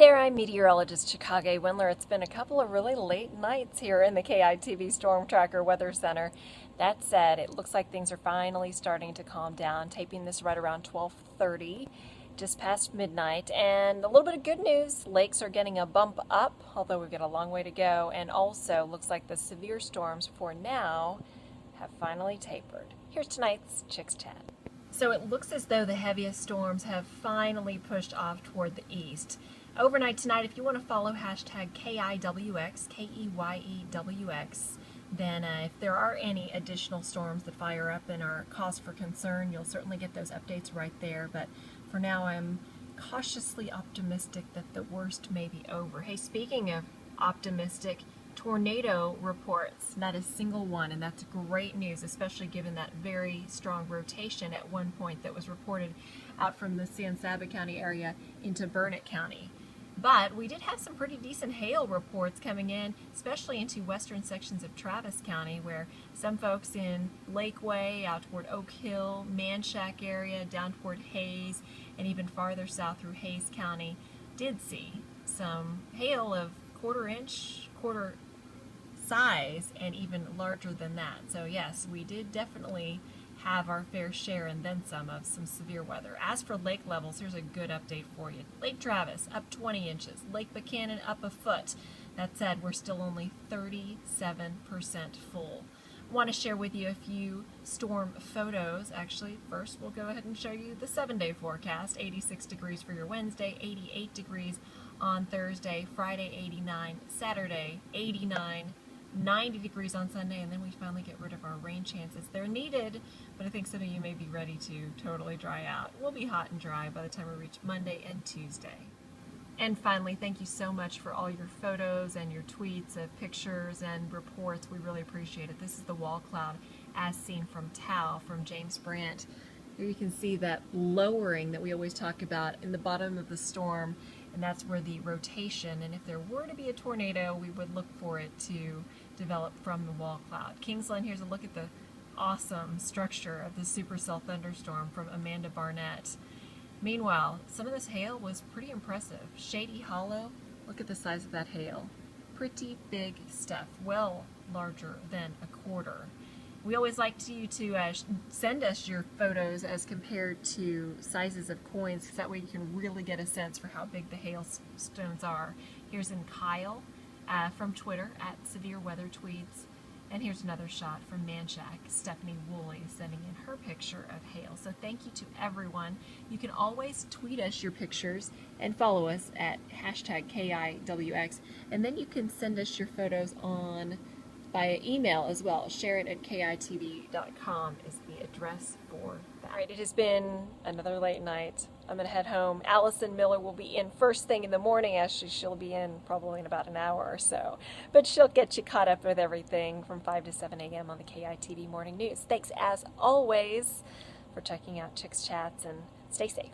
there, I'm meteorologist Chikage Windler. It's been a couple of really late nights here in the KEYE-TV Storm Tracker Weather Center. That said, it looks like things are finally starting to calm down. Taping this right around 12:30, just past midnight. And a little bit of good news, lakes are getting a bump up, although we've got a long way to go. And also, looks like the severe storms for now have finally tapered. Here's tonight's Chik's Chat. So it looks as though the heaviest storms have finally pushed off toward the east. Overnight tonight, if you want to follow hashtag KEYEWX, KEYEWX, then if there are any additional storms that fire up and are cause for concern, you'll certainly get those updates right there. But for now, I'm cautiously optimistic that the worst may be over. Hey, speaking of optimistic, tornado reports, not a single one, and that's great news, especially given that very strong rotation at one point that was reported out from the San Saba County area into Burnett County. But we did have some pretty decent hail reports coming in, especially into western sections of Travis County, where some folks in Lakeway, out toward Oak Hill, Manchac area, down toward Hayes, and even farther south through Hayes County, did see some hail of quarter size, and even larger than that. So yes, we did definitely have our fair share and then some of some severe weather. As for lake levels, here's a good update for you. Lake Travis up 20 inches, Lake Buchanan up a foot. That said, we're still only 37% full. I want to share with you a few storm photos. Actually, first we'll go ahead and show you the 7-day forecast. 86 degrees for your Wednesday, 88 degrees on Thursday, Friday 89, Saturday 89, 90 degrees on Sunday, and then we finally get rid of our rain chances. They're needed, but I think some of you may be ready to totally dry out. We'll be hot and dry by the time we reach Monday and Tuesday. And finally, thank you so much for all your photos and your tweets of pictures and reports. We really appreciate it. This is the wall cloud as seen from Tau, from James Brandt. Here you can see that lowering that we always talk about in the bottom of the storm, and that's where the rotation, and if there were to be a tornado, we would look for it to develop from the wall cloud. Kingsland, here's a look at the awesome structure of the supercell thunderstorm from Amanda Barnett. Meanwhile, some of this hail was pretty impressive. Shady Hollow, look at the size of that hail. Pretty big stuff, well larger than a quarter. We always like you to send us your photos as compared to sizes of coins, because that way you can really get a sense for how big the hailstones are. Here's in Kyle from Twitter at Severe Weather Tweets. And here's another shot from Manchac, Stephanie Woolley sending in her picture of hail. So thank you to everyone. You can always tweet us your pictures and follow us at hashtag KEYWX. And then you can send us your photos on via email as well. Share it at KEYTV.com is the address for that. All right, it has been another late night. I'm going to head home. Allison Miller will be in first thing in the morning. Actually, she'll be in probably in about an hour or so. But she'll get you caught up with everything from 5 to 7 a.m. on the KEYE-TV Morning News. Thanks, as always, for checking out Chik's Chats, and stay safe.